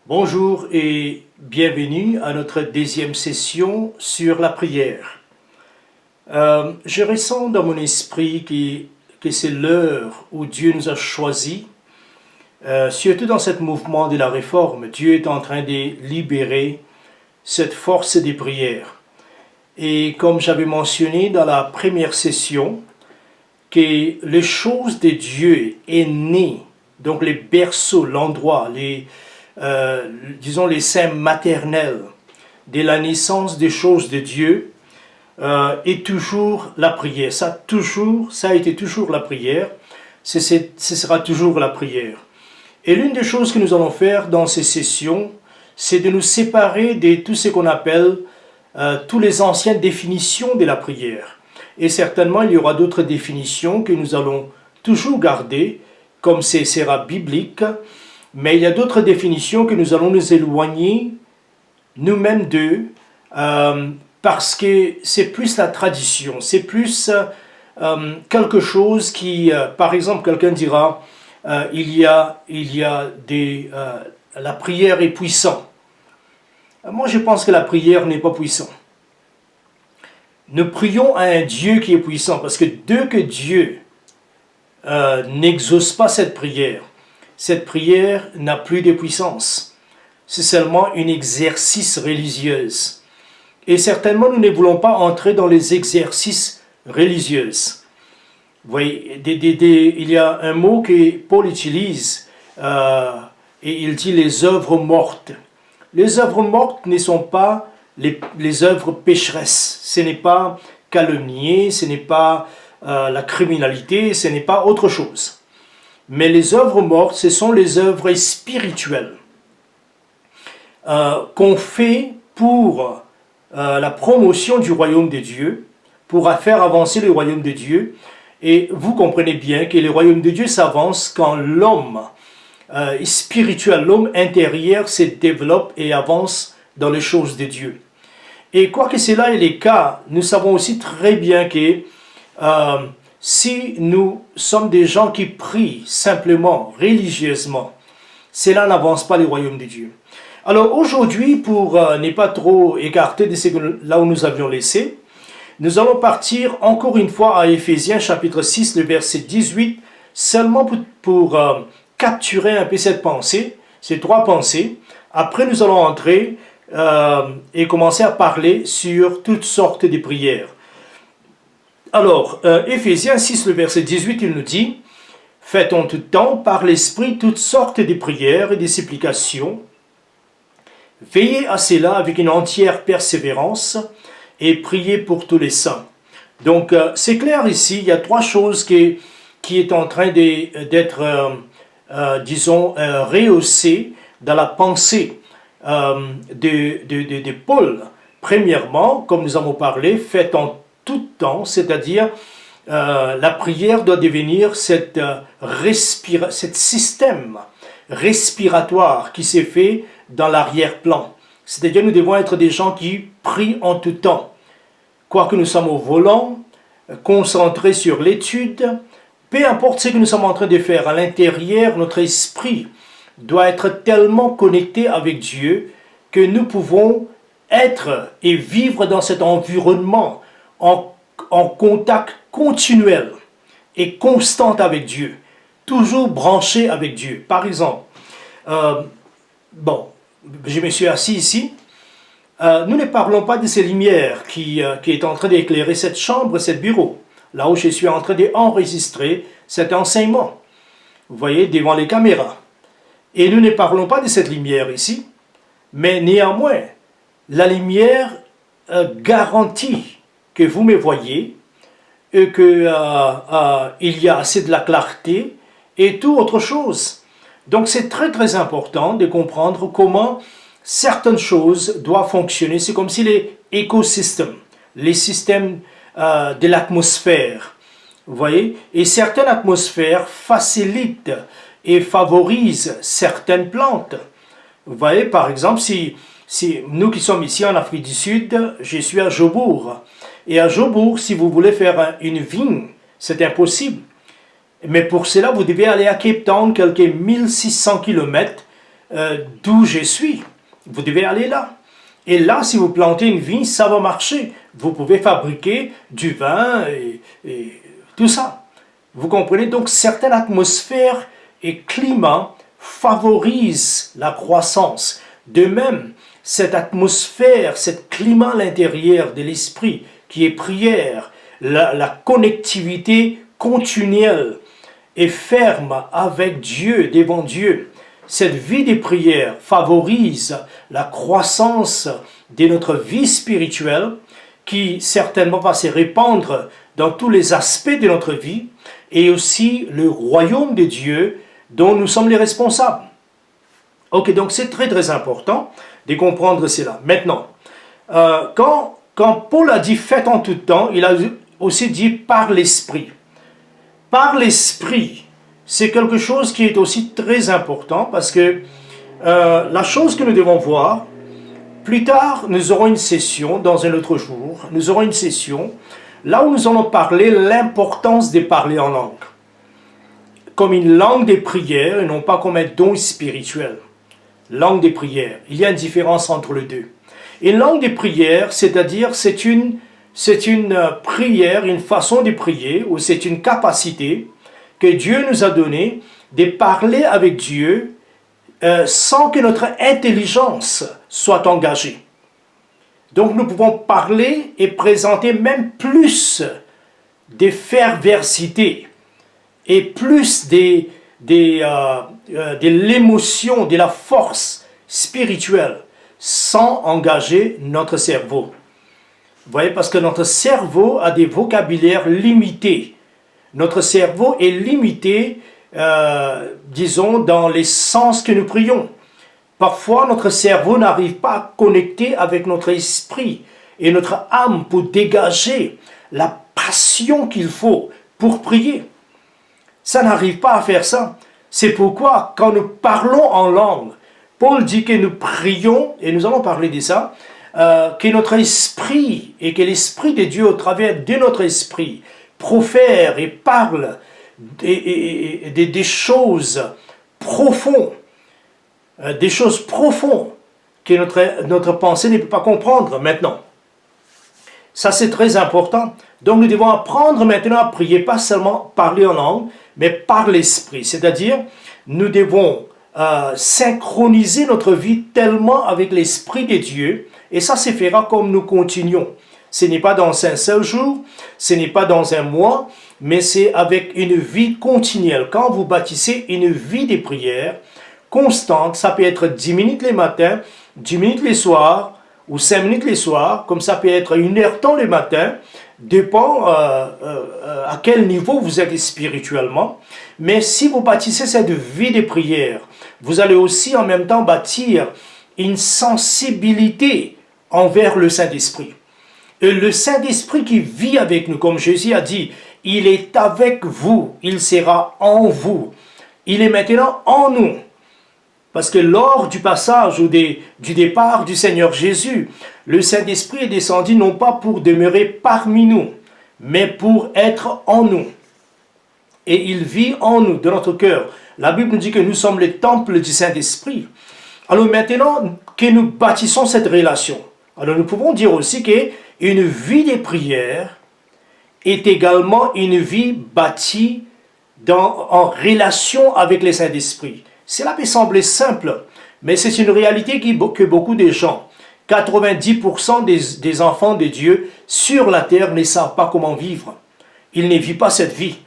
Bonjour et bienvenue à notre deuxième session sur la prière. Je ressens dans mon esprit que c'est l'heure où Dieu nous a choisis, surtout dans ce mouvement de la réforme. Dieu est en train de libérer cette force des prières. Et comme j'avais mentionné dans la première session, que les choses de Dieu est né, donc les berceaux, l'endroit, disons les seins maternels de la naissance des choses de Dieu, est toujours la prière. Ça a été toujours la prière, ce sera toujours la prière. Et l'une des choses que nous allons faire dans ces sessions, c'est de nous séparer de tout ce qu'on appelle toutes les anciennes définitions de la prière. Et certainement, il y aura d'autres définitions que nous allons toujours garder, comme ce sera biblique, mais il y a d'autres définitions que nous allons nous éloigner nous-mêmes d'eux, parce que c'est plus la tradition, c'est plus quelque chose qui, par exemple, quelqu'un dira, la prière est puissante. Moi, je pense que la prière n'est pas puissante. Nous prions à un Dieu qui est puissant, parce que dès que Dieu n'exauce pas cette prière n'a plus de puissance. C'est seulement un exercice religieux. Et certainement, nous ne voulons pas entrer dans les exercices religieux. Vous voyez, il y a un mot que Paul utilise, et il dit les œuvres mortes. Les œuvres mortes ne sont pas les œuvres pécheresses. Ce n'est pas calomnier, ce n'est pas la criminalité, ce n'est pas autre chose. Mais les œuvres mortes, ce sont les œuvres spirituelles qu'on fait pour la promotion du royaume de Dieu, pour faire avancer le royaume de Dieu. Et vous comprenez bien que le royaume de Dieu s'avance quand l'homme spirituel, l'homme intérieur se développe et avance dans les choses de Dieu. Et quoique cela est le cas, nous savons aussi très bien que si nous sommes des gens qui prient simplement, religieusement, cela n'avance pas le royaume de Dieu. Alors aujourd'hui, pour ne pas trop écarter de là où nous avions laissé, nous allons partir encore une fois à Éphésiens chapitre 6, le verset 18, seulement pour capturer un peu cette pensée, ces trois pensées. Après, nous allons entrer et commencer à parler sur toutes sortes de prières. Alors, Éphésiens 6, le verset 18, il nous dit « Faites en tout temps par l'Esprit toutes sortes de prières et de supplications. Veillez à cela avec une entière persévérance et priez pour tous les saints. » Donc, c'est clair ici, il y a trois choses qui est en train d'être, disons, rehaussées dans la pensée de Paul. Premièrement, comme nous avons parlé, faites en tout temps, c'est-à-dire la prière doit devenir cet système respiratoire qui s'est fait dans l'arrière-plan. C'est-à-dire nous devons être des gens qui prient en tout temps. Quoique nous sommes au volant, concentrés sur l'étude, peu importe ce que nous sommes en train de faire à l'intérieur, notre esprit doit être tellement connecté avec Dieu que nous pouvons être et vivre dans cet environnement en contact continuel et constant avec Dieu, toujours branché avec Dieu. Par exemple, je me suis assis ici, nous ne parlons pas de ces lumières qui est en train d'éclairer cette chambre, ce bureau, là où je suis en train d'enregistrer cet enseignement, vous voyez, devant les caméras. Et nous ne parlons pas de cette lumière ici, mais néanmoins, la lumière garantit que vous me voyez et qu'il y a assez de la clarté et tout autre chose. Donc c'est très très important de comprendre comment certaines choses doivent fonctionner. C'est comme si les écosystèmes, les systèmes de l'atmosphère, vous voyez, et certaines atmosphères facilitent et favorisent certaines plantes. Vous voyez, par exemple, si nous qui sommes ici en Afrique du Sud, je suis à Jobourg. Et à Jobourg, si vous voulez faire une vigne, c'est impossible. Mais pour cela, vous devez aller à Cape Town, quelques 1600 km d'où je suis. Vous devez aller là. Et là, si vous plantez une vigne, ça va marcher. Vous pouvez fabriquer du vin et tout ça. Vous comprenez? Donc, certaines atmosphères et climats favorisent la croissance. De même, cette atmosphère, ce climat à l'intérieur de l'esprit, qui est prière, la connectivité continuelle et ferme avec Dieu, devant Dieu. Cette vie de prière favorise la croissance de notre vie spirituelle qui certainement va se répandre dans tous les aspects de notre vie et aussi le royaume de Dieu dont nous sommes les responsables. Ok, donc c'est très très important de comprendre cela. Maintenant, quand Paul a dit « faites en tout temps », il a aussi dit « par l'esprit ». Par l'esprit, c'est quelque chose qui est aussi très important parce que la chose que nous devons voir, plus tard, nous aurons une session, dans un autre jour, nous aurons une session là où nous allons parler l'importance de parler en langue. Comme une langue des prières et non pas comme un don spirituel. Langue des prières. Il y a une différence entre les deux. Une langue des prières, c'est-à-dire c'est une prière, une façon de prier, ou c'est une capacité que Dieu nous a donnée de parler avec Dieu sans que notre intelligence soit engagée. Donc nous pouvons parler et présenter même plus d'effervescité et plus de l'émotion, de la force spirituelle sans engager notre cerveau. Vous voyez, parce que notre cerveau a des vocabulaires limités. Notre cerveau est limité, disons, dans les sens que nous prions. Parfois, notre cerveau n'arrive pas à connecter avec notre esprit et notre âme pour dégager la passion qu'il faut pour prier. Ça n'arrive pas à faire ça. C'est pourquoi, quand nous parlons en langue, Paul dit que nous prions, et nous allons parler de ça, que notre esprit et que l'esprit de Dieu au travers de notre esprit profère et parle des choses profondes, que notre pensée ne peut pas comprendre maintenant. Ça c'est très important. Donc nous devons apprendre maintenant à prier, pas seulement parler en langue, mais par l'esprit. C'est-à-dire, nous devons synchroniser notre vie tellement avec l'esprit de Dieu, et ça se fera comme nous continuons. Ce n'est pas dans un seul jour, ce n'est pas dans un mois, mais c'est avec une vie continuelle. Quand vous bâtissez une vie de prière constante, ça peut être 10 minutes les matins, 10 minutes les soirs, ou 5 minutes les soirs, comme ça peut être 1 heure temps le matin, dépend à quel niveau vous êtes spirituellement. Mais si vous bâtissez cette vie de prière, vous allez aussi en même temps bâtir une sensibilité envers le Saint-Esprit. Et le Saint-Esprit qui vit avec nous, comme Jésus a dit, il est avec vous, il sera en vous. Il est maintenant en nous. Parce que lors du passage ou du départ du Seigneur Jésus, le Saint-Esprit est descendu non pas pour demeurer parmi nous, mais pour être en nous. Et il vit en nous, dans notre cœur. La Bible nous dit que nous sommes le temple du Saint-Esprit. Alors maintenant que nous bâtissons cette relation, alors nous pouvons dire aussi qu'une vie de prière est également une vie bâtie en relation avec le Saint-Esprit. Cela peut sembler simple, mais c'est une réalité que beaucoup de gens, 90% des enfants de Dieu sur la terre ne savent pas comment vivre. Ils ne vivent pas cette vie.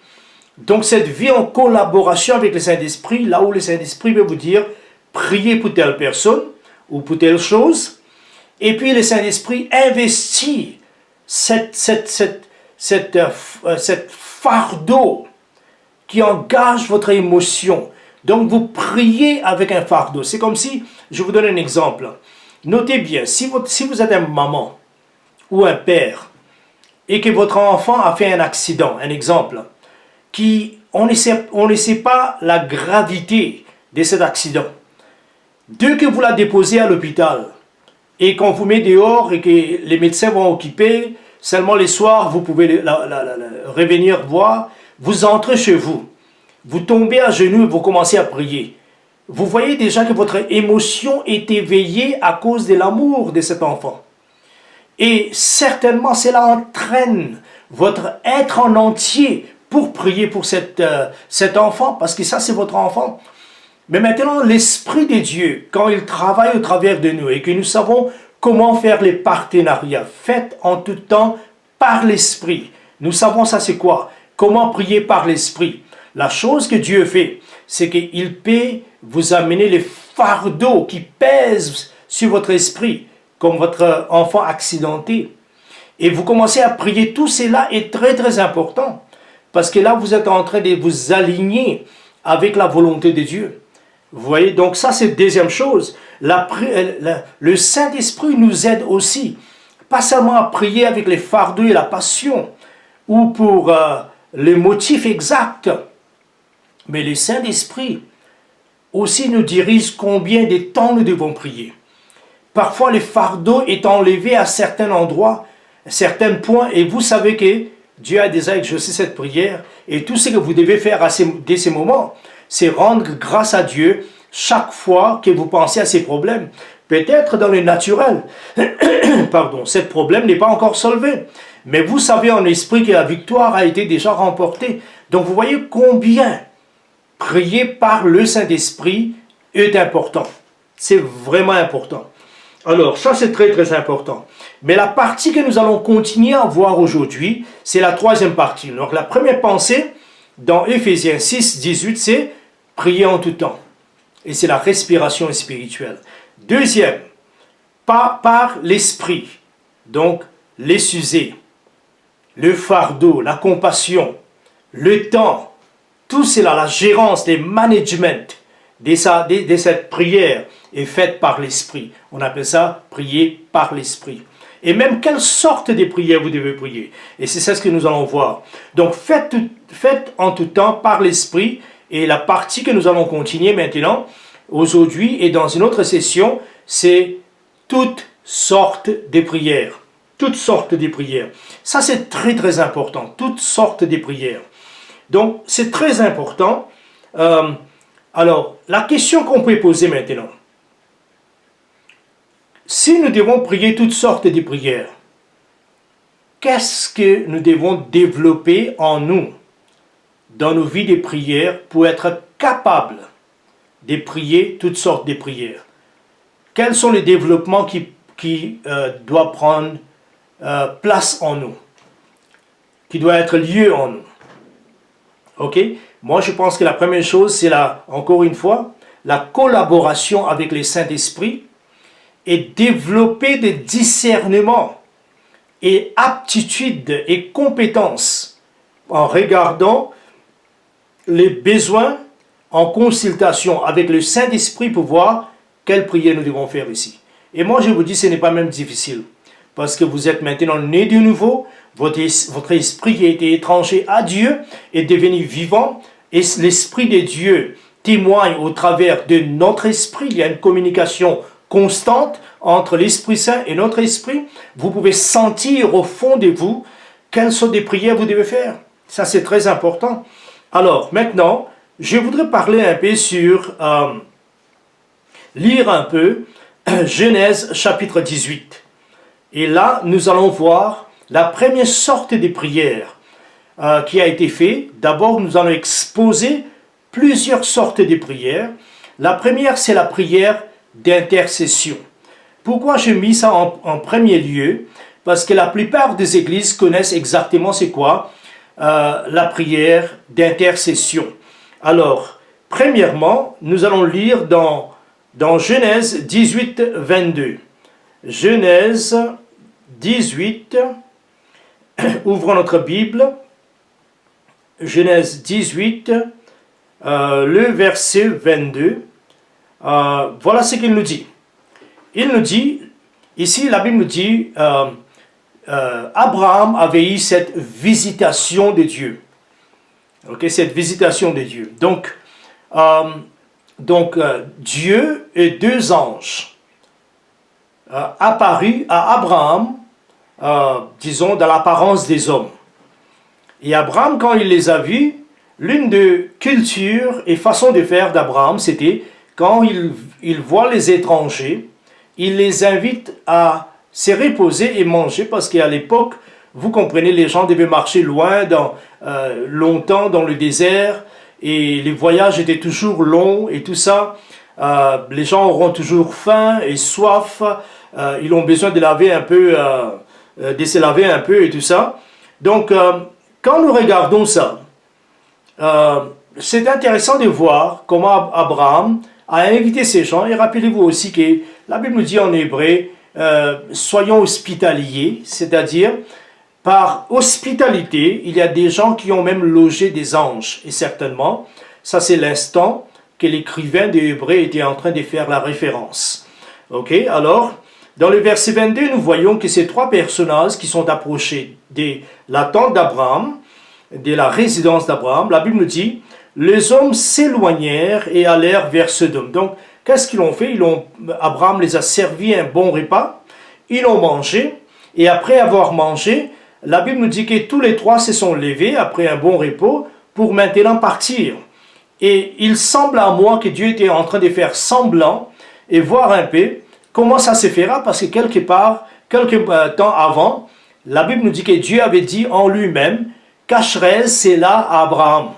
Donc cette vie en collaboration avec le Saint-Esprit, là où le Saint-Esprit veut vous dire, priez pour telle personne ou pour telle chose, et puis le Saint-Esprit investit cette fardeau qui engage votre émotion. Donc vous priez avec un fardeau. C'est comme si, je vous donne un exemple. Notez bien, si vous êtes une maman ou un père et que votre enfant a fait un accident, un exemple, on ne sait pas la gravité de cet accident. Dès que vous la déposez à l'hôpital et qu'on vous met dehors et que les médecins vont occuper, seulement les soirs vous pouvez revenir voir, vous entrez chez vous. Vous tombez à genoux et vous commencez à prier. vous voyez déjà que votre émotion est éveillée à cause de l'amour de cet enfant. Et certainement, cela entraîne votre être en entier pour prier pour cet enfant, parce que ça, c'est votre enfant. Mais maintenant, l'Esprit de Dieu, quand il travaille au travers de nous et que nous savons comment faire les partenariats, faites en tout temps par l'Esprit. Nous savons ça, c'est quoi? Comment prier par l'Esprit? La chose que Dieu fait, c'est qu'il peut vous amener les fardeaux qui pèsent sur votre esprit, comme votre enfant accidenté. Et vous commencez à prier. Tout cela est très très important. Parce que là, vous êtes en train de vous aligner avec la volonté de Dieu. Vous voyez, donc ça c'est la deuxième chose. Le Saint-Esprit nous aide aussi, pas seulement à prier avec les fardeaux et la passion, ou pour les motifs exacts, mais le Saint-Esprit aussi nous dirige combien de temps nous devons prier. Parfois, le fardeau est enlevé à certains endroits, à certains points, et vous savez que Dieu a déjà exaucé cette prière, et tout ce que vous devez faire dès ces moments, c'est rendre grâce à Dieu chaque fois que vous pensez à ces problèmes. Peut-être dans le naturel, pardon, ce problème n'est pas encore soulevé, mais vous savez en esprit que la victoire a été déjà remportée. Donc vous voyez combien prier par le Saint-Esprit est important. C'est vraiment important. Alors, ça c'est très très important. Mais la partie que nous allons continuer à voir aujourd'hui, c'est la troisième partie. Donc la première pensée, dans Éphésiens 6, 18, c'est prier en tout temps. Et c'est la respiration spirituelle. Deuxième, par l'esprit. Donc, les sujets, le fardeau, la compassion, le temps, tout cela, la gérance, le management de cette prière est faite par l'esprit. On appelle ça prier par l'esprit. Et même quelle sorte de prière vous devez prier. Et c'est ça ce que nous allons voir. Donc, faites en tout temps par l'esprit. Et la partie que nous allons continuer maintenant, aujourd'hui et dans une autre session, c'est toutes sortes de prières. Toutes sortes de prières. Ça, c'est très, très important. Toutes sortes de prières. Donc, c'est très important. Alors, la question qu'on peut poser maintenant, si nous devons prier toutes sortes de prières, qu'est-ce que nous devons développer en nous, dans nos vies de prière, pour être capables de prier toutes sortes de prières? Quels sont les développements qui doivent prendre place en nous, qui doivent être lieu en nous? Ok? Moi, je pense que la première chose, c'est encore une fois, la collaboration avec le Saint-Esprit et développer des discernements et aptitudes et compétences en regardant les besoins en consultation avec le Saint-Esprit pour voir quelle prière nous devons faire ici. Et moi, je vous dis, ce n'est pas même difficile. Parce que vous êtes maintenant né de nouveau, votre esprit qui a été étranger à Dieu est devenu vivant, et l'Esprit de Dieu témoigne au travers de notre esprit. Il y a une communication constante entre l'Esprit Saint et notre esprit. Vous pouvez sentir au fond de vous quelles sont les prières que vous devez faire. Ça, c'est très important. Alors, maintenant, je voudrais parler un peu sur, lire un peu Genèse chapitre 18. Et là, nous allons voir la première sorte de prière qui a été faite. D'abord, nous allons exposer plusieurs sortes de prières. La première, c'est la prière d'intercession. Pourquoi j'ai mis ça en premier lieu? Parce que la plupart des églises connaissent exactement c'est quoi la prière d'intercession. Alors, premièrement, nous allons lire dans Genèse 18, 22. Genèse 18, ouvrons notre Bible, Genèse 18, le verset 22, voilà ce qu'il nous dit. Il nous dit, ici la Bible nous dit, Abraham avait eu cette visitation de Dieu. Ok, cette visitation de Dieu. Donc, Dieu et deux anges apparus à Abraham, disons, dans l'apparence des hommes. Et Abraham, quand il les a vus, l'une des cultures et façons de faire d'Abraham, c'était quand il voit les étrangers, il les invite à se reposer et manger, parce qu'à l'époque, vous comprenez, les gens devaient marcher loin, longtemps dans le désert, et les voyages étaient toujours longs et tout ça. Les gens auront toujours faim et soif, ils ont besoin de laver un peu, de se laver un peu et tout ça. Donc, quand nous regardons ça, c'est intéressant de voir comment Abraham a invité ces gens. Et rappelez-vous aussi que la Bible nous dit en hébreu, soyons hospitaliers, c'est-à-dire par hospitalité, il y a des gens qui ont même logé des anges. Et certainement, ça c'est l'instant que l'écrivain des Hébreux était en train de faire la référence. Ok, alors, dans le verset 22, nous voyons que ces trois personnages qui sont approchés de la tente d'Abraham, de la résidence d'Abraham, la Bible nous dit, les hommes s'éloignèrent et allèrent vers Sodome. Donc, qu'est-ce qu'ils ont fait? Abraham les a servi un bon repas, ils ont mangé, et après avoir mangé, la Bible nous dit que tous les trois se sont levés après un bon repos pour maintenant partir. Et il semble à moi que Dieu était en train de faire semblant et voir un peu comment ça se fera, parce que quelque temps avant, la Bible nous dit que Dieu avait dit en lui-même, cacherai cela à Abraham.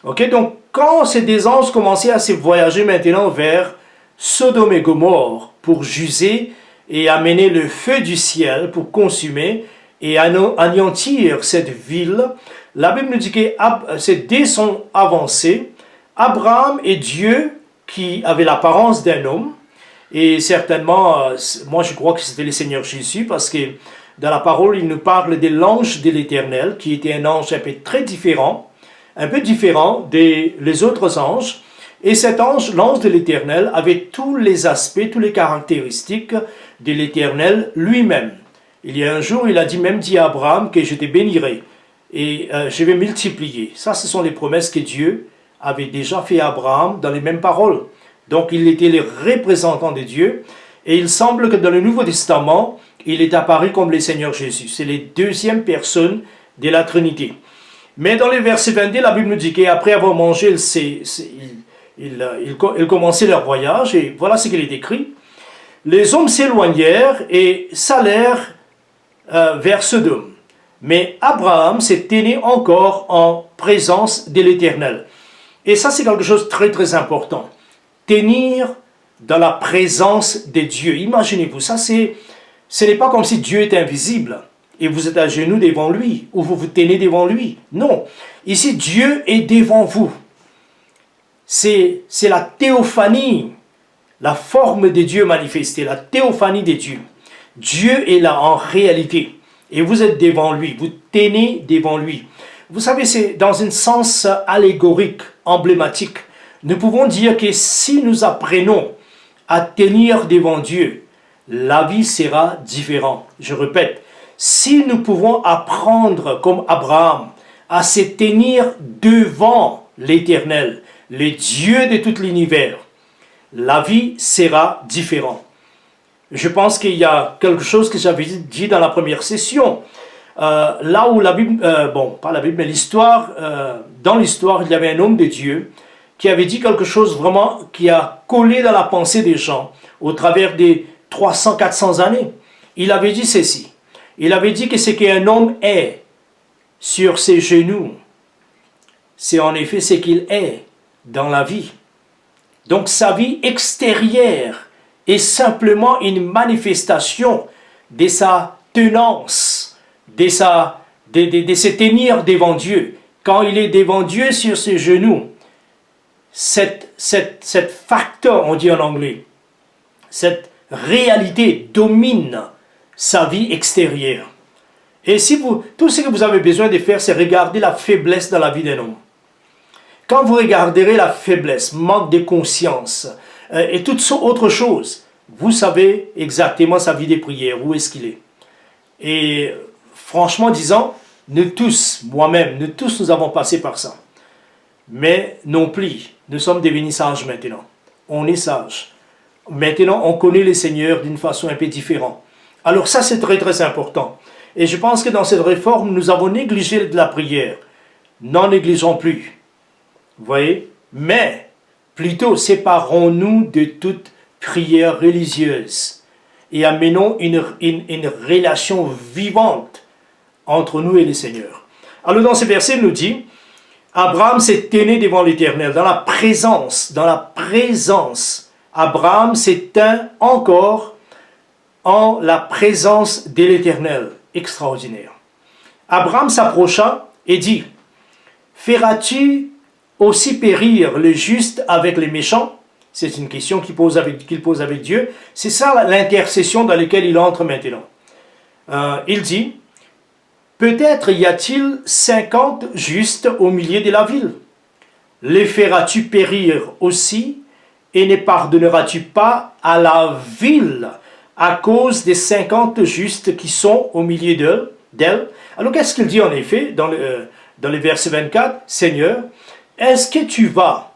Ok, donc quand ces deux anges commençaient à se voyager maintenant vers Sodome et Gomorrhe pour juger et amener le feu du ciel pour consumer et anéantir cette ville, la Bible nous dit que ces deux sont avancés. Abraham et Dieu, qui avait l'apparence d'un homme, et certainement, moi je crois que c'était le Seigneur Jésus, parce que dans la parole, il nous parle de l'ange de l'Éternel, qui était un ange un peu très différent, un peu différent des autres anges. Et cet ange, l'ange de l'Éternel, avait tous les aspects, toutes les caractéristiques de l'Éternel lui-même. Il y a un jour, il a même dit à Abraham que je te bénirai et je vais multiplier. Ça, ce sont les promesses que Dieu avait déjà fait à Abraham dans les mêmes paroles. Donc, il était le représentant de Dieu. Et il semble que dans le Nouveau Testament, il est apparu comme le Seigneur Jésus. C'est les deuxième personne de la Trinité. Mais dans le verset 22, la Bible nous dit qu'après avoir mangé, ils commençaient leur voyage. Et voilà ce qu'il est écrit. Les hommes s'éloignèrent et s'allèrent vers Sodome. Mais Abraham s'est tenu encore en présence de l'Éternel. Et ça, c'est quelque chose de très, très important. Tenir dans la présence de Dieu. Imaginez-vous, ce n'est pas comme si Dieu était invisible et vous êtes à genoux devant lui ou vous vous tenez devant lui. Non, ici, Dieu est devant vous. C'est la théophanie, la forme de Dieu manifestée, la théophanie de Dieu. Dieu est là en réalité et vous êtes devant lui, vous tenez devant lui. Vous savez, c'est dans un sens allégorique, emblématique. Nous pouvons dire que si nous apprenons à tenir devant Dieu, la vie sera différente. Je répète, si nous pouvons apprendre comme Abraham à se tenir devant l'Éternel, le Dieu de tout l'univers, la vie sera différente. Je pense qu'il y a quelque chose que j'avais dit dans la première session. Là où la Bible, pas la Bible, mais l'histoire, dans l'histoire, il y avait un homme de Dieu qui avait dit quelque chose vraiment qui a collé dans la pensée des gens au travers des 300-400 années. Il avait dit ceci. Il avait dit que ce qu'un homme est sur ses genoux, c'est en effet ce qu'il est dans la vie. Donc sa vie extérieure est simplement une manifestation de sa tenance, de se tenir devant Dieu. Quand il est devant Dieu sur ses genoux, cette facteur, on dit en anglais, cette réalité domine sa vie extérieure. Et tout ce que vous avez besoin de faire, c'est regarder la faiblesse dans la vie d'un homme. Quand vous regarderez la faiblesse, manque de conscience et toutes autres choses, vous savez exactement sa vie de prière, où est-ce qu'il est. Et franchement disant, nous tous, moi-même, nous avons passé par ça. Mais non plus, nous sommes devenus sages maintenant. On est sages. Maintenant, on connaît le Seigneur d'une façon un peu différente. Alors ça, c'est très très important. Et je pense que dans cette réforme, nous avons négligé de la prière. N'en négligeons plus. Vous voyez? Mais, Plutôt, séparons-nous de toute prière religieuse et amenons une relation vivante entre nous et le Seigneur. Alors dans ce verset, il nous dit, Abraham s'est tenu devant l'Éternel, dans la présence, Abraham s'est tint encore en la présence de l'Éternel. Extraordinaire. Abraham s'approcha et dit, feras-tu aussi périr le juste avec les méchants? C'est une question qu'il pose avec Dieu. C'est ça l'intercession dans laquelle il entre maintenant. Il dit, peut-être y a-t-il 50 justes au milieu de la ville. Les feras-tu périr aussi et ne pardonneras-tu pas à la ville à cause des 50 justes qui sont au milieu d'elle? Alors qu'est-ce qu'il dit en effet dans le verset 24? Seigneur, est-ce que tu vas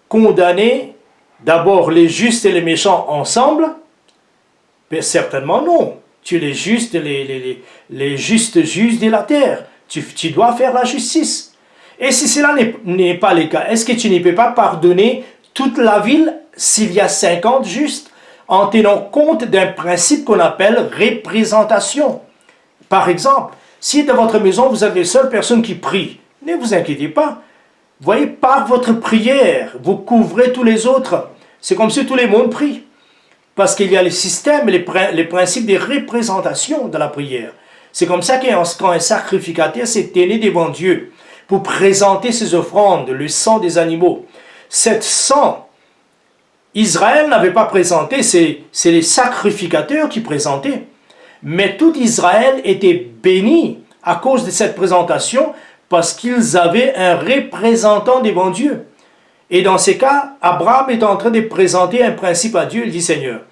condamner d'abord les justes et les méchants ensemble? Mais certainement non. Tu es les justes juges de la terre. Tu dois faire la justice. Et si cela n'est pas le cas, est-ce que tu ne peux pas pardonner toute la ville s'il y a 50 justes en tenant compte d'un principe qu'on appelle représentation? Par exemple, si dans votre maison vous êtes les seules personnes qui prient, ne vous inquiétez pas. Voyez, par votre prière, vous couvrez tous les autres. C'est comme si tout le monde prie. Parce qu'il y a les systèmes, les principes de représentation de la prière. C'est comme ça quand un sacrificateur s'est tenu devant Dieu pour présenter ses offrandes, le sang des animaux. Cet sang, Israël n'avait pas présenté, c'est les sacrificateurs qui présentaient. Mais tout Israël était béni à cause de cette présentation parce qu'ils avaient un représentant devant Dieu. Et dans ces cas, Abraham est en train de présenter un principe à Dieu. Il dit, Seigneur,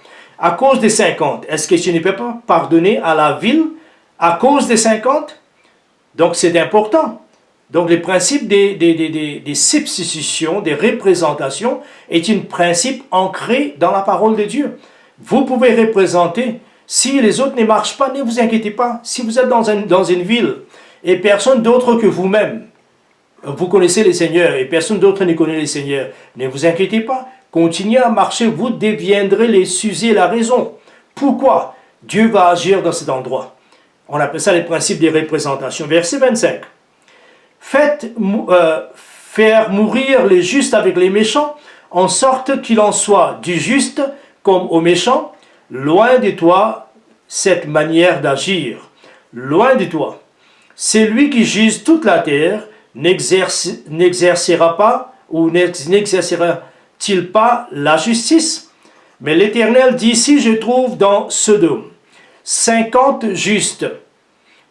à cause des 50, est-ce que tu ne peux pas pardonner à la ville à cause des 50? Donc c'est important. Donc le principe des substitutions, des représentations, est un principe ancré dans la parole de Dieu. Vous pouvez représenter. Si les autres ne marchent pas, ne vous inquiétez pas. Si vous êtes dans une ville et personne d'autre que vous-même, vous connaissez le Seigneur et personne d'autre ne connaît le Seigneur, ne vous inquiétez pas. Continuez à marcher, vous deviendrez les sujets, la raison. Pourquoi Dieu va agir dans cet endroit? On appelle ça les principes des représentations. Verset 25. Faire mourir les justes avec les méchants, en sorte qu'il en soit du juste comme au méchant. Loin de toi cette manière d'agir. Loin de toi. Celui qui juge toute la terre n'exercera pas ou n'exercera-t-il pas la justice? Mais l'Éternel dit, si je trouve dans Sodome 50 justes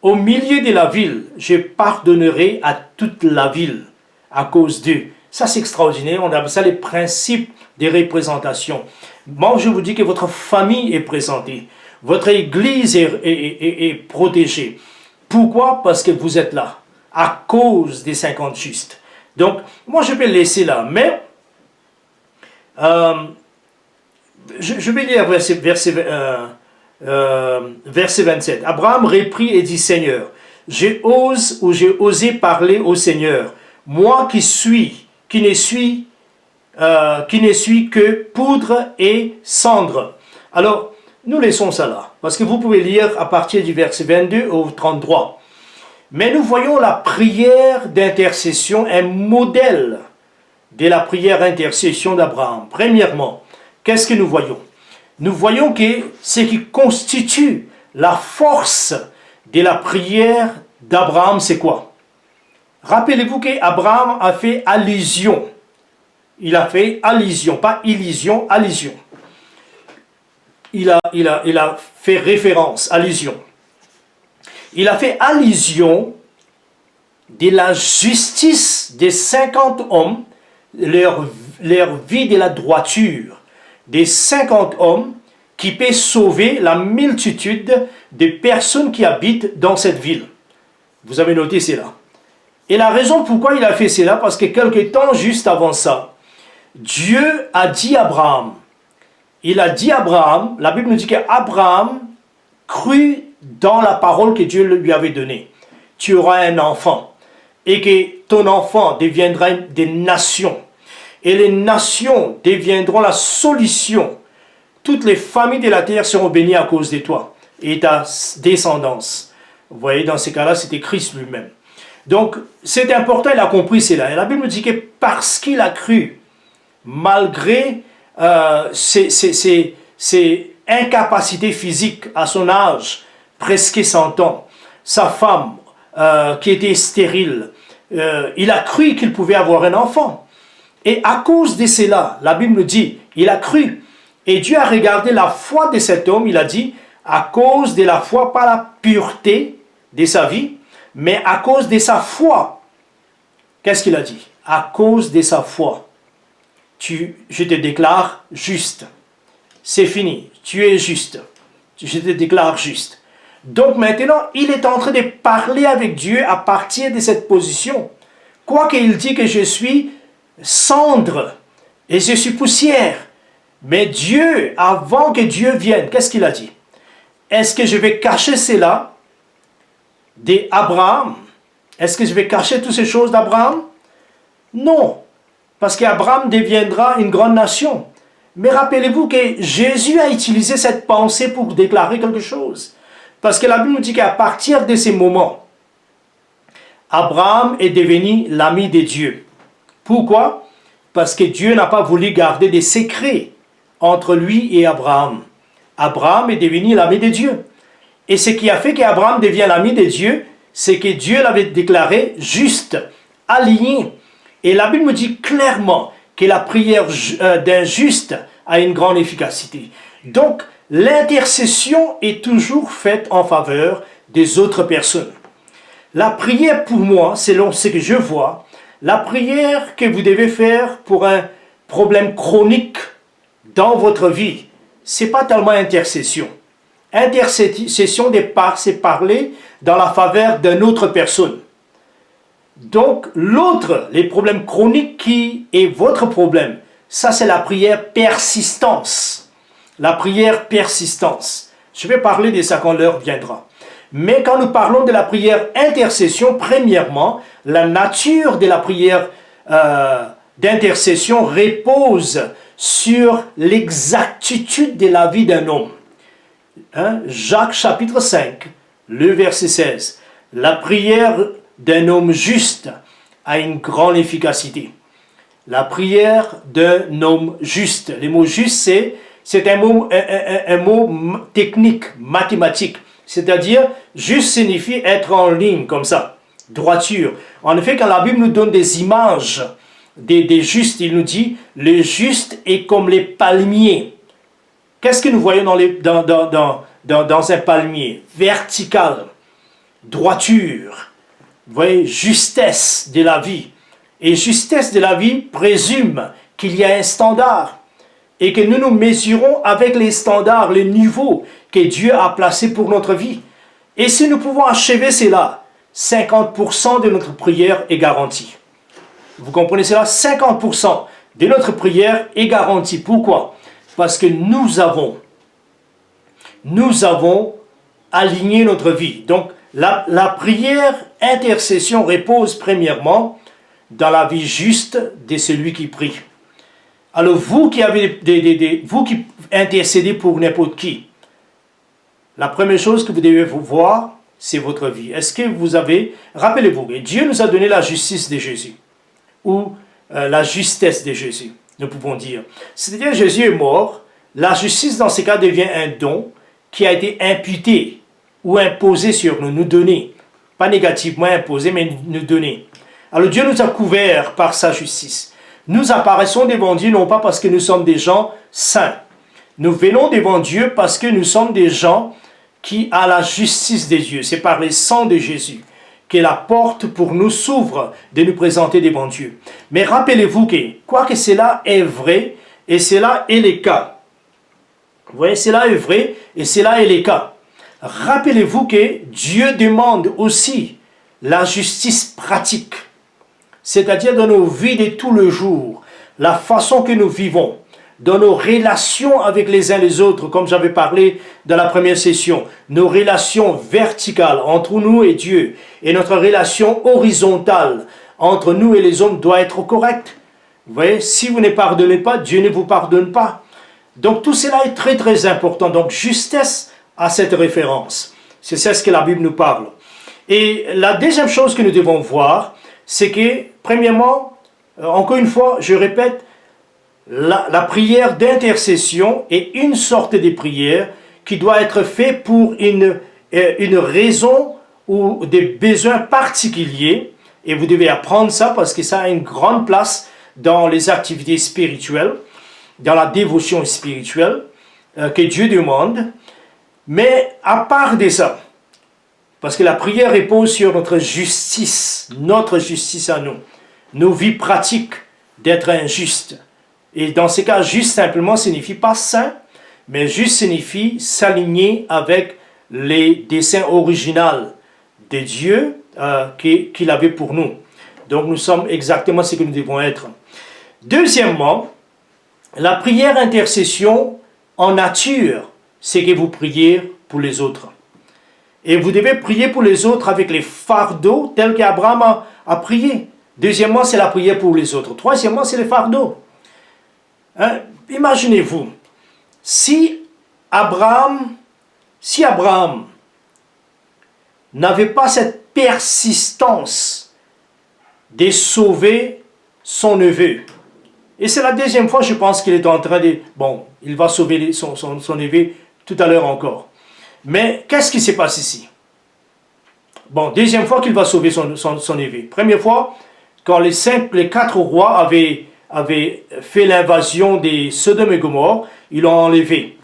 au milieu de la ville, je pardonnerai à toute la ville à cause d'eux. Ça c'est extraordinaire, on appelle ça les principes des représentations. Moi je vous dis que votre famille est présentée, votre église est protégée. Pourquoi? Parce que vous êtes là, à cause des 50 justes. Donc, moi je peux le laisser là, mais je vais lire verset 27. Abraham reprit et dit, Seigneur, j'ai osé parler au Seigneur, moi qui ne suis que poudre et cendre. Alors, nous laissons ça là, parce que vous pouvez lire à partir du verset 22 au 33. Mais nous voyons la prière d'intercession, un modèle de la prière d'intercession d'Abraham. Premièrement, qu'est-ce que nous voyons? Nous voyons que ce qui constitue la force de la prière d'Abraham, c'est quoi? Rappelez-vous qu'Abraham a fait allusion. Il a fait allusion, pas illusion, allusion. Il a fait référence, allusion. Il a fait allusion de la justice des 50 hommes, leur vie de la droiture, des 50 hommes qui peuvent sauver la multitude de personnes qui habitent dans cette ville. Vous avez noté cela. Et la raison pourquoi il a fait cela, parce que quelque temps juste avant ça, Dieu a dit à Abraham, la Bible nous dit qu'Abraham crut dans la parole que Dieu lui avait donnée. Tu auras un enfant et que ton enfant deviendra des nations. et les nations deviendront la solution. Toutes les familles de la terre seront bénies à cause de toi et ta descendance. Vous voyez, dans ces cas-là, c'était Christ lui-même. Donc, c'est important, il a compris cela. Et la Bible nous dit que parce qu'il a cru, malgré ses incapacités physiques à son âge, presque 100 ans, sa femme qui était stérile, il a cru qu'il pouvait avoir un enfant. Et à cause de cela, la Bible nous dit, il a cru. Et Dieu a regardé la foi de cet homme, il a dit, à cause de la foi, pas la pureté de sa vie, mais à cause de sa foi. Qu'est-ce qu'il a dit? À cause de sa foi, je te déclare juste. C'est fini, tu es juste. Je te déclare juste. Donc maintenant, il est en train de parler avec Dieu à partir de cette position. Quoiqu'il dit que je suis cendre et je suis poussière. Mais Dieu, avant que Dieu vienne, qu'est-ce qu'il a dit? Est-ce que je vais cacher cela d'Abraham? Est-ce que je vais cacher toutes ces choses d'Abraham? Non, parce qu'Abraham deviendra une grande nation. Mais rappelez-vous que Jésus a utilisé cette pensée pour déclarer quelque chose. Parce que la Bible nous dit qu'à partir de ces moments, Abraham est devenu l'ami de Dieu. Pourquoi? Parce que Dieu n'a pas voulu garder des secrets entre lui et Abraham. Abraham est devenu l'ami de Dieu. Et ce qui a fait qu'Abraham devient l'ami de Dieu, c'est que Dieu l'avait déclaré juste, aligné. Et la Bible me dit clairement que la prière d'un juste a une grande efficacité. Donc, l'intercession est toujours faite en faveur des autres personnes. La prière pour moi, selon ce que je vois, la prière que vous devez faire pour un problème chronique dans votre vie, ce n'est pas tellement intercession. Intercession c'est parler dans la faveur d'une autre personne. Donc, l'autre, les problèmes chroniques qui est votre problème, ça c'est la prière persistance. La prière persistance. Je vais parler de ça quand l'heure viendra. Mais quand nous parlons de la prière intercession, premièrement, la nature de la prière d'intercession repose sur l'exactitude de la vie d'un homme. Jacques chapitre 5, le verset 16. La prière d'un homme juste a une grande efficacité. La prière d'un homme juste. Le mot juste, c'est un mot technique, mathématique. C'est-à-dire, juste signifie être en ligne, comme ça, droiture. En effet, quand la Bible nous donne des images des justes, il nous dit, le juste est comme les palmiers. Qu'est-ce que nous voyons dans un palmier? Vertical, droiture, vous voyez, justesse de la vie. Et justesse de la vie présume qu'il y a un standard et que nous nous mesurons avec les standards, les niveaux que Dieu a placés pour notre vie. Et si nous pouvons achever cela, 50% de notre prière est garantie. Vous comprenez cela? 50% de notre prière est garantie. Pourquoi? Parce que nous avons aligné notre vie. Donc, la prière intercession repose premièrement dans la vie juste de celui qui prie. Alors, vous qui intercédez pour n'importe qui, la première chose que vous devez voir, c'est votre vie. Est-ce que vous avez... Rappelez-vous, Dieu nous a donné la justice de Jésus, ou la justesse de Jésus, nous pouvons dire. C'est-à-dire, Jésus est mort, la justice dans ce cas devient un don qui a été imputé ou imposé sur nous, nous donner. Pas négativement imposé, mais nous donner. Alors Dieu nous a couverts par sa justice. Nous apparaissons devant Dieu non pas parce que nous sommes des gens saints. Nous venons devant Dieu parce que nous sommes des gens qui ont la justice des dieux. C'est par le sang de Jésus que la porte pour nous s'ouvre de nous présenter devant Dieu. Mais rappelez-vous que, quoique cela est vrai, et cela est le cas. Vous voyez, cela est vrai, et cela est le cas. Rappelez-vous que Dieu demande aussi la justice pratique. C'est-à-dire dans nos vies de tous les jours, la façon que nous vivons, dans nos relations avec les uns les autres, comme j'avais parlé dans la première session, nos relations verticales entre nous et Dieu, et notre relation horizontale entre nous et les hommes doit être correcte. Vous voyez, si vous ne pardonnez pas, Dieu ne vous pardonne pas. Donc tout cela est très très important. Donc justesse à cette référence. C'est ça ce que la Bible nous parle. Et la deuxième chose que nous devons voir, c'est que, premièrement, encore une fois, je répète, la prière d'intercession est une sorte de prière qui doit être faite pour une raison ou des besoins particuliers. Et vous devez apprendre ça parce que ça a une grande place dans les activités spirituelles, dans la dévotion spirituelle que Dieu demande. Mais à part de ça, parce que la prière repose sur notre justice à nous, nos vies pratiques d'être injustes. Et dans ce cas, juste simplement signifie pas saint, mais juste signifie s'aligner avec les desseins originaux de Dieu qu'il avait pour nous. Donc nous sommes exactement ce que nous devons être. Deuxièmement, la prière intercession en nature, c'est que vous priez pour les autres. Et vous devez prier pour les autres avec les fardeaux tels qu'Abraham a prié. Deuxièmement, c'est la prière pour les autres. Troisièmement, c'est les fardeaux. Imaginez-vous, si Abraham n'avait pas cette persistance de sauver son neveu, et c'est la deuxième fois, je pense qu'il est en train de... Bon, il va sauver son neveu tout à l'heure encore. Mais qu'est-ce qui s'est passé ici? Bon, deuxième fois qu'il va sauver son neveu. Première fois, quand les 4 rois avaient fait l'invasion des Sodome et Gomorrhe, ils l'ont enlevé.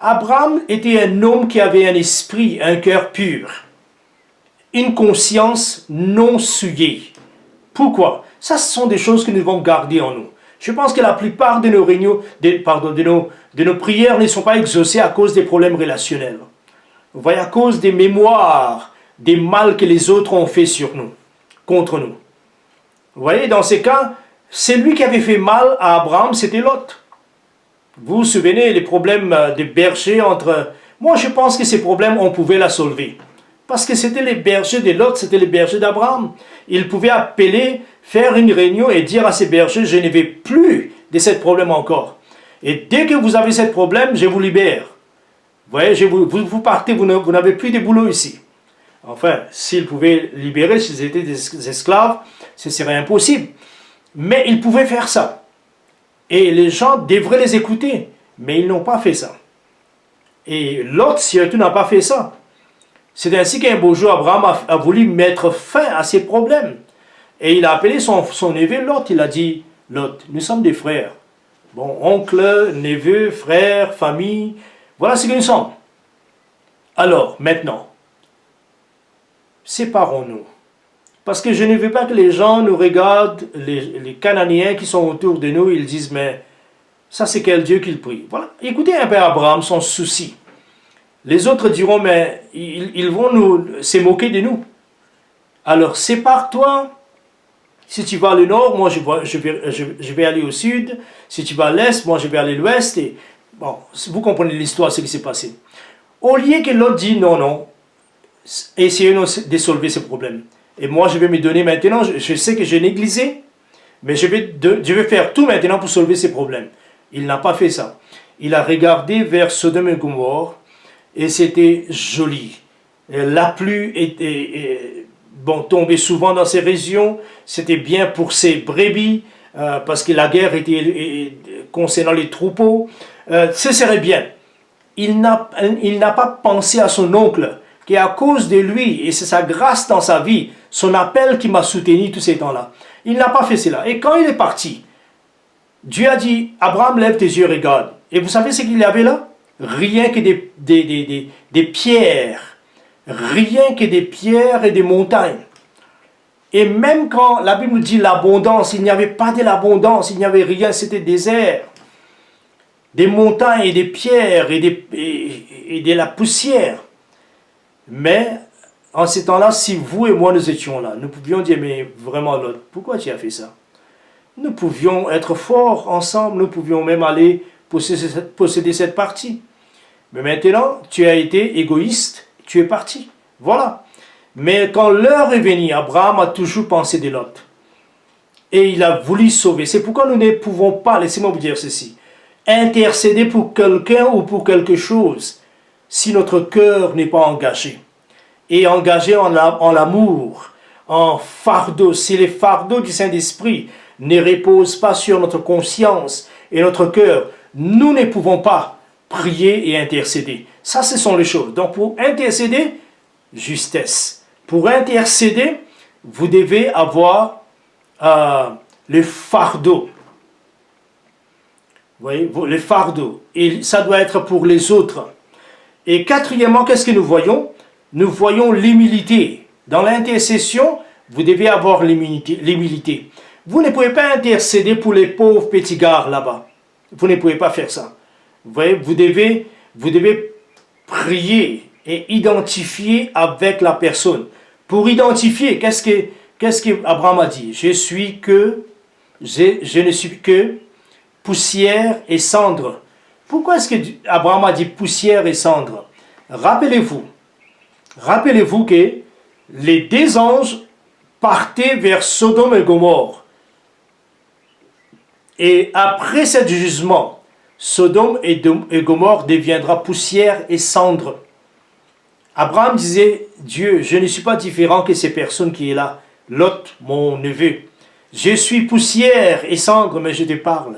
Abraham était un homme qui avait un esprit, un cœur pur, une conscience non souillée. Pourquoi? Ça, ce sont des choses que nous devons garder en nous. Je pense que la plupart de nos réunions, de nos prières ne sont pas exaucées à cause des problèmes relationnels. Vous voyez, à cause des mémoires, des mal que les autres ont fait sur nous, contre nous. Vous voyez, dans ces cas, celui qui avait fait mal à Abraham, c'était Lot. Vous vous souvenez, les problèmes des bergers entre... Moi, je pense que ces problèmes, on pouvait la soulever. Parce que c'était les bergers de Lot, c'était les bergers d'Abraham. Ils pouvaient appeler, faire une réunion et dire à ces bergers, je ne vais plus de ce problème encore. Et dès que vous avez ce problème, je vous libère. Vous voyez, vous partez, vous n'avez plus de boulot ici. Enfin, s'ils pouvaient libérer, s'ils étaient des esclaves, ce serait impossible. Mais ils pouvaient faire ça. Et les gens devraient les écouter. Mais ils n'ont pas fait ça. Et Lot, surtout, n'a pas fait ça. C'est ainsi qu'un beau jour, Abraham a voulu mettre fin à ses problèmes. Et il a appelé son neveu Lot. Il a dit, Lot, nous sommes des frères. Bon, oncle, neveu, frère, famille, voilà ce que nous sommes. Alors, maintenant, séparons-nous. Parce que je ne veux pas que les gens nous regardent, les Cananéens qui sont autour de nous, ils disent, mais ça c'est quel Dieu qu'ils prient. Voilà. Écoutez un peu Abraham, son souci. Les autres diront, mais ils vont se moquer de nous. Alors, sépare-toi. Si tu vas à le nord, moi je vais aller au sud. Si tu vas à l'est, moi je vais aller à l'ouest. Et bon, vous comprenez l'histoire, ce qui s'est passé. Au lieu que l'autre dit, non, essayons de soulever ce problème. Et moi, je vais me donner maintenant, je sais que j'ai négligé, mais je vais faire tout maintenant pour soulever ces problèmes. Il n'a pas fait ça. Il a regardé vers Sodome et Gomorrhe, et c'était joli. La pluie était tombait souvent dans ces régions, c'était bien pour ces brebis, parce que la guerre était concernant les troupeaux. Ce serait bien. Il n'a pas pensé à son oncle, qui à cause de lui, et c'est sa grâce dans sa vie, son appel qui m'a soutenu tous ces temps-là. Il n'a pas fait cela. Et quand il est parti, Dieu a dit, Abraham, lève tes yeux, regarde. Et vous savez ce qu'il y avait là? Rien que des pierres. Rien que des pierres et des montagnes. Et même quand la Bible nous dit l'abondance, il n'y avait pas de l'abondance, il n'y avait rien, c'était désert. Des montagnes et des pierres et de la poussière. Mais en ces temps-là, si vous et moi nous étions là, nous pouvions dire, mais vraiment l'autre, pourquoi tu as fait ça? Nous pouvions être forts ensemble, nous pouvions même aller posséder cette partie. Mais maintenant, tu as été égoïste, tu es parti. Voilà. Mais quand l'heure est venue, Abraham a toujours pensé de Lot. et il a voulu sauver. C'est pourquoi nous ne pouvons pas, laissez-moi vous dire ceci, intercéder pour quelqu'un ou pour quelque chose si notre cœur n'est pas engagé. Et engagé en l'amour, en fardeau. Si les fardeaux du Saint-Esprit ne reposent pas sur notre conscience et notre cœur, nous ne pouvons pas prier et intercéder. Ça, ce sont les choses. Donc, pour intercéder, justesse. Pour intercéder, vous devez avoir le fardeau. Vous voyez, le fardeau. Et ça doit être pour les autres. Et quatrièmement, qu'est-ce que nous voyons? Nous voyons l'humilité. Dans l'intercession, vous devez avoir l'humilité. Vous ne pouvez pas intercéder pour les pauvres petits gars là-bas. Vous ne pouvez pas faire ça. Vous voyez, vous devez prier et identifier avec la personne. Pour identifier, qu'est-ce que Abraham a dit? Je ne suis que poussière et cendre. Pourquoi est-ce que Abraham a dit poussière et cendre? Rappelez-vous que les deux anges partaient vers Sodome et Gomorrhe. Et après ce jugement, Sodome et Gomorrhe deviendra poussière et cendre. Abraham disait, Dieu, je ne suis pas différent que ces personnes qui sont là. Lot, mon neveu. Je suis poussière et cendre, mais je te parle.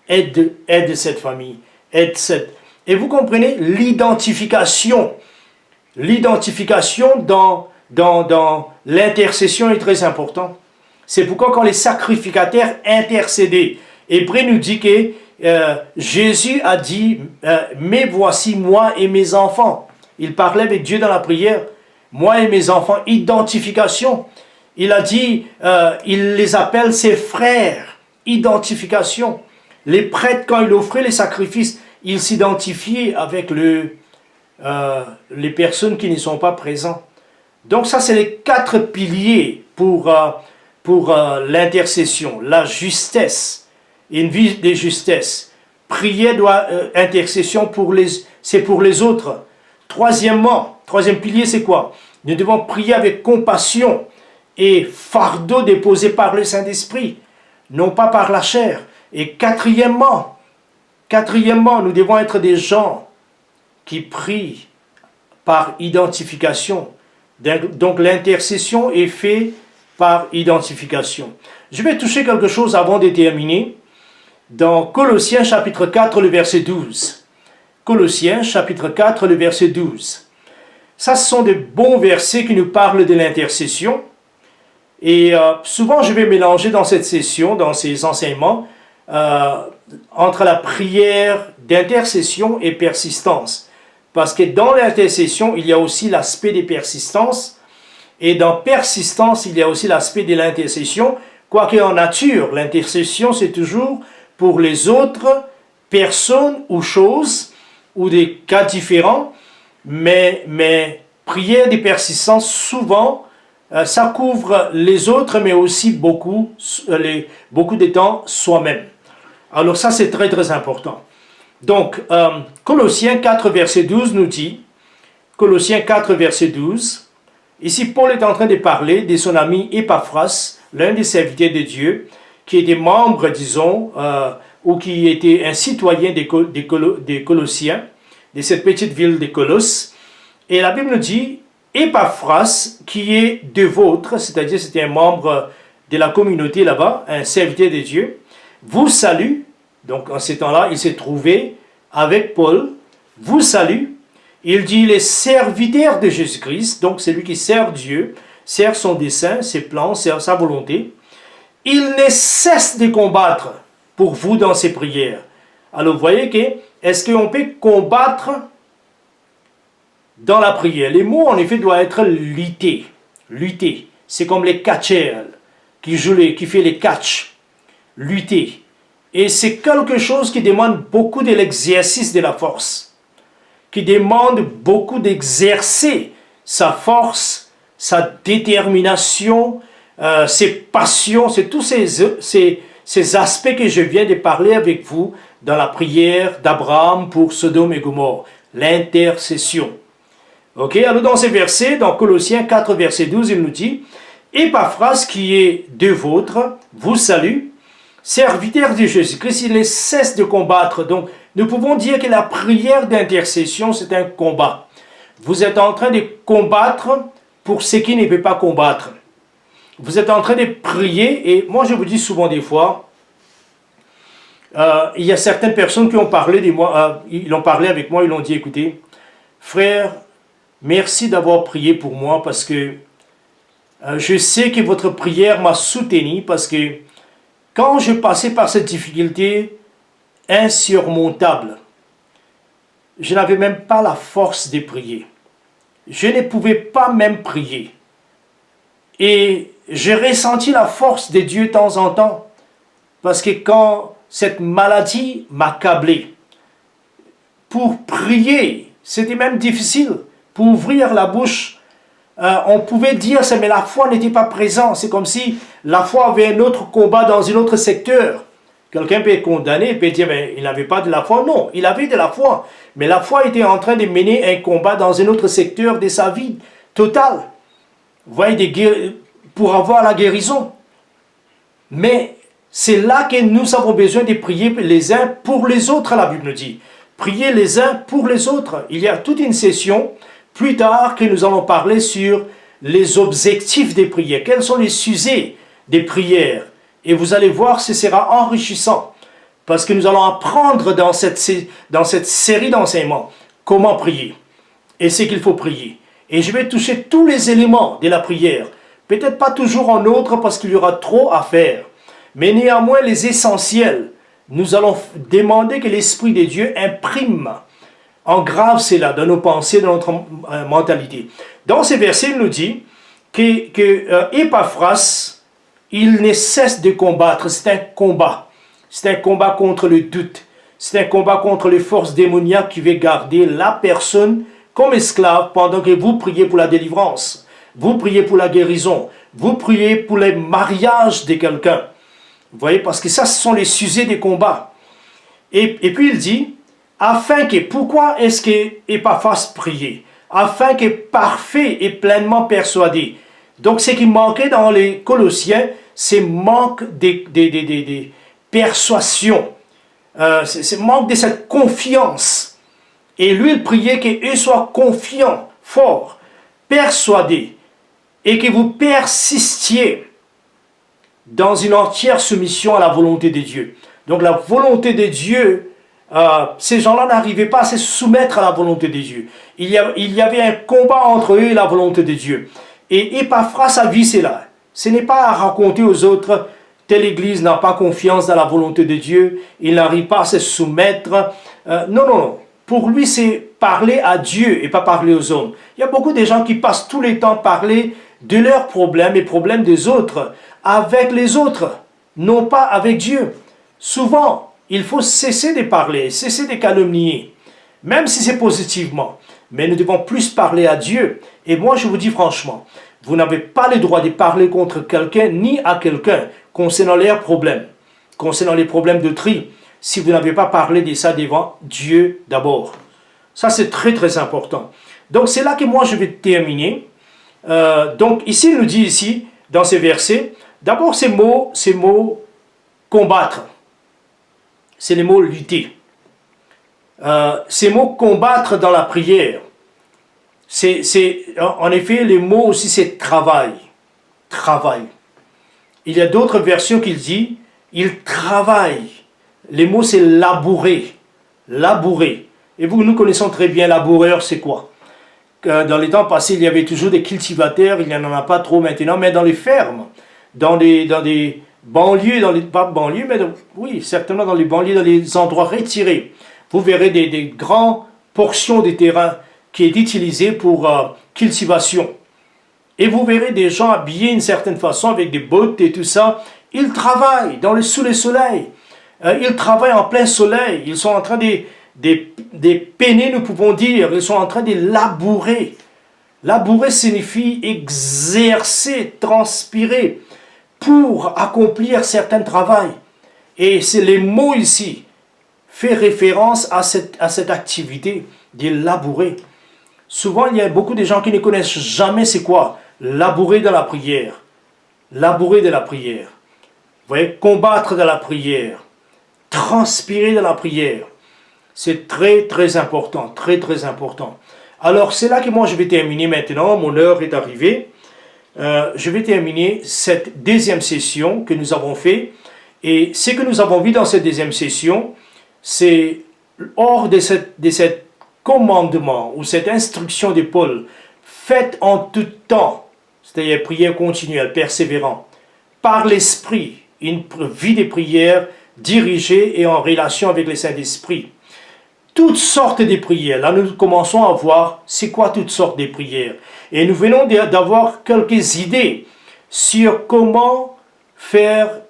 Aide cette famille. Aide cette... Et vous comprenez l'identification. L'identification dans l'intercession est très importante. C'est pourquoi quand les sacrificateurs intercédaient, Hébreu nous dit que Jésus a dit, mais voici moi et mes enfants. Il parlait avec Dieu dans la prière. Moi et mes enfants, identification. Il a dit, il les appelle ses frères. Identification. Les prêtres, quand ils offraient les sacrifices, ils s'identifiaient avec les personnes qui ne sont pas présentes. Donc ça, c'est les 4 piliers pour l'intercession. La justesse, une vie de justesse. Prier intercession c'est pour les autres. Troisième pilier, c'est quoi? Nous devons prier avec compassion et fardeau déposé par le Saint-Esprit, non pas par la chair. Et quatrièmement, nous devons être des gens qui prient par identification. Donc l'intercession est faite par identification. Je vais toucher quelque chose avant de terminer. Dans Colossiens chapitre 4, le verset 12. Colossiens chapitre 4, le verset 12. Ça, ce sont des bons versets qui nous parlent de l'intercession. Et souvent, je vais mélanger dans cette session, dans ces enseignements, entre la prière d'intercession et persistance. Parce que dans l'intercession, il y a aussi l'aspect des persistances. Et dans persistance, il y a aussi l'aspect de l'intercession. Quoique en nature, l'intercession, c'est toujours pour les autres personnes ou choses, ou des cas différents. Mais prière de persistance, souvent, ça couvre les autres, mais aussi beaucoup de temps soi-même. Alors ça, c'est très très important. Donc, Colossiens 4, verset 12 nous dit, Colossiens 4, verset 12, ici Paul est en train de parler de son ami Épaphras, l'un des serviteurs de Dieu, qui était membre, disons, ou qui était un citoyen des Colossiens, de cette petite ville de Colosse. Et la Bible nous dit, Épaphras, qui est de vôtres, c'est-à-dire c'était un membre de la communauté là-bas, un serviteur de Dieu, vous salue. Donc en ces temps-là, il s'est trouvé avec Paul, vous salue. Il dit, les serviteurs de Jésus-Christ, donc c'est lui qui sert Dieu, sert son dessein, ses plans, sert sa volonté. Il ne cesse de combattre pour vous dans ses prières. Alors vous voyez que, est-ce qu'on peut combattre dans la prière? Les mots en effet doivent être lutter. Lutter. C'est comme les catcheurs qui fait les catchs. Lutter. Et c'est quelque chose qui demande beaucoup de l'exercice de la force. Qui demande beaucoup d'exercer sa force, sa détermination, ses passions, c'est tous ces aspects que je viens de parler avec vous dans la prière d'Abraham pour Sodome et Gomorrhe, l'intercession. Ok, alors dans ces versets, dans Colossiens 4, verset 12, il nous dit, Épaphras qui est de vôtres, vous salue. Serviteur de Jésus-Christ, il ne cesse de combattre. Donc, nous pouvons dire que la prière d'intercession, c'est un combat. Vous êtes en train de combattre pour ce qui ne peut pas combattre. Vous êtes en train de prier, et moi je vous dis souvent des fois, il y a certaines personnes qui ont parlé de moi, ils ont parlé avec moi, ils ont dit, écoutez, frère, merci d'avoir prié pour moi parce que je sais que votre prière m'a soutenu parce que quand je passais par cette difficulté insurmontable, je n'avais même pas la force de prier. Je ne pouvais pas même prier. Et j'ai ressenti la force de Dieu de temps en temps. Parce que quand cette maladie m'accablait, pour prier, c'était même difficile. Pour ouvrir la bouche, on pouvait dire ça, mais la foi n'était pas présente. C'est comme si la foi avait un autre combat dans un autre secteur. Quelqu'un peut être condamné, il peut dire, mais il n'avait pas de la foi. Non, il avait de la foi. Mais la foi était en train de mener un combat dans un autre secteur de sa vie totale. Vous voyez, pour avoir la guérison. Mais c'est là que nous avons besoin de prier les uns pour les autres, la Bible nous dit. Prier les uns pour les autres. Il y a toute une session plus tard que nous allons parler sur les objectifs des prières. Quels sont les sujets des prières? Et vous allez voir, ce sera enrichissant. Parce que nous allons apprendre dans cette série d'enseignements comment prier. Et ce qu'il faut prier. Et je vais toucher tous les éléments de la prière. Peut-être pas toujours en ordre parce qu'il y aura trop à faire. Mais néanmoins les essentiels. Nous allons demander que l'Esprit de Dieu imprime engrave cela dans nos pensées, dans notre mentalité. Dans ces versets, il nous dit que Épaphras, il ne cesse de combattre. C'est un combat. C'est un combat contre le doute. C'est un combat contre les forces démoniaques qui veulent garder la personne comme esclave pendant que vous priez pour la délivrance. Vous priez pour la guérison. Vous priez pour le mariage de quelqu'un. Vous voyez, parce que ça, ce sont les sujets des combats. Et puis il dit, afin que, pourquoi est-ce que Épaphras priait? Afin que parfait et pleinement persuadé. Donc ce qui manquait dans les Colossiens, c'est manque de persuasion. C'est manque de cette confiance. Et lui, il priait qu'eux soient confiants, forts, persuadés, et que vous persistiez dans une entière soumission à la volonté de Dieu. Donc la volonté de Dieu, ces gens-là n'arrivaient pas à se soumettre à la volonté de Dieu. Il y avait un combat entre eux et la volonté de Dieu. Et Épaphras a vu cela. Ce n'est pas à raconter aux autres, telle église n'a pas confiance dans la volonté de Dieu, il n'arrive pas à se soumettre. Non. Pour lui, c'est parler à Dieu et pas parler aux hommes. Il y a beaucoup de gens qui passent tout le temps à parler de leurs problèmes et problèmes des autres avec les autres, non pas avec Dieu. Souvent, il faut cesser de parler, cesser de calomnier, même si c'est positivement. Mais nous devons plus parler à Dieu. Et moi, je vous dis franchement, vous n'avez pas le droit de parler contre quelqu'un ni à quelqu'un concernant leurs problèmes, concernant les problèmes de tri, si vous n'avez pas parlé de ça devant Dieu d'abord. Ça, c'est très, très important. Donc, c'est là que moi, je vais terminer. Donc, ici, il nous dit ici, dans ces versets, d'abord, ces mots combattre. C'est les mots lutter. Ces mots combattre dans la prière. En effet, les mots aussi, c'est travail. Travail. Il y a d'autres versions qui disent, il travaille. Les mots, c'est labourer. Labourer. Et nous connaissons très bien laboureur, c'est quoi? Dans les temps passés, il y avait toujours des cultivateurs, il n'y en a pas trop maintenant, mais dans les fermes, dans des banlieues, pas banlieues, mais oui, certainement dans les banlieues, dans les endroits retirés, vous verrez des grandes portions de terrain qui est utilisé pour cultivation. Et vous verrez des gens habillés d'une certaine façon, avec des bottes et tout ça. Ils travaillent sous le soleil. Ils travaillent en plein soleil. Ils sont en train de peiner, nous pouvons dire. Ils sont en train de labourer. Labourer signifie exercer, transpirer pour accomplir certains travail. Et c'est les mots ici fait référence à cette activité de labourer. Souvent, il y a beaucoup de gens qui ne connaissent jamais c'est quoi labourer dans la prière. Labourer de la prière. Vous voyez, combattre dans la prière, transpirer dans la prière. C'est très très important, très très important. Alors c'est là que moi je vais terminer maintenant, mon heure est arrivée. Je vais terminer cette deuxième session que nous avons fait. Et ce que nous avons vu dans cette deuxième session, c'est hors de cette commandement ou cette instruction de Paul, faites en tout temps, c'est-à-dire prière continuelle, persévérant, par l'Esprit, une vie de prière dirigée et en relation avec le Saint-Esprit. Toutes sortes de prières. Là, nous commençons à voir c'est quoi toutes sortes de prières. Et nous venons d'avoir quelques idées sur comment faire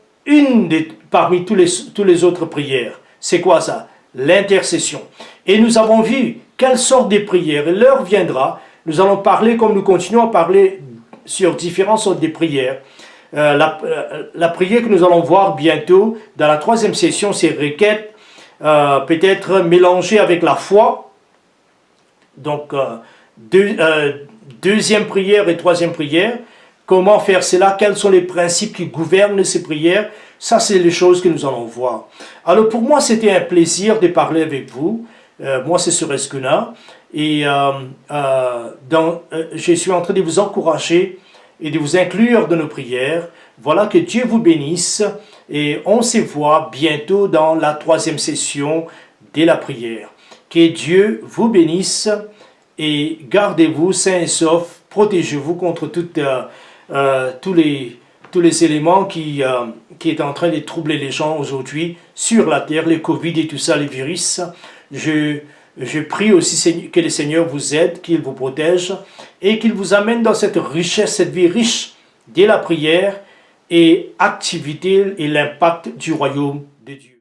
parmi tous les autres prières. C'est quoi ça? L'intercession. Et nous avons vu quelles sortes de prières. Et l'heure viendra, nous allons parler, comme nous continuons à parler sur différentes sortes de prières. La prière que nous allons voir bientôt dans la troisième session, c'est requêtes, peut-être mélangées avec la foi. Donc, deuxième prière et troisième prière. Comment faire cela? Quels sont les principes qui gouvernent ces prières? Ça, c'est les choses que nous allons voir. Alors, pour moi, c'était un plaisir de parler avec vous. Moi, c'est sur Escuna. Et je suis en train de vous encourager et de vous inclure dans nos prières. Voilà, que Dieu vous bénisse. Et on se voit bientôt dans la troisième session de la prière. Que Dieu vous bénisse et gardez-vous sains et saufs. Protégez-vous contre tous les éléments qui est en train de troubler les gens aujourd'hui sur la terre, les Covid et tout ça, les virus. Je prie aussi que le Seigneur vous aide, qu'il vous protège et qu'il vous amène dans cette richesse, cette vie riche de la prière et activité et l'impact du royaume de Dieu.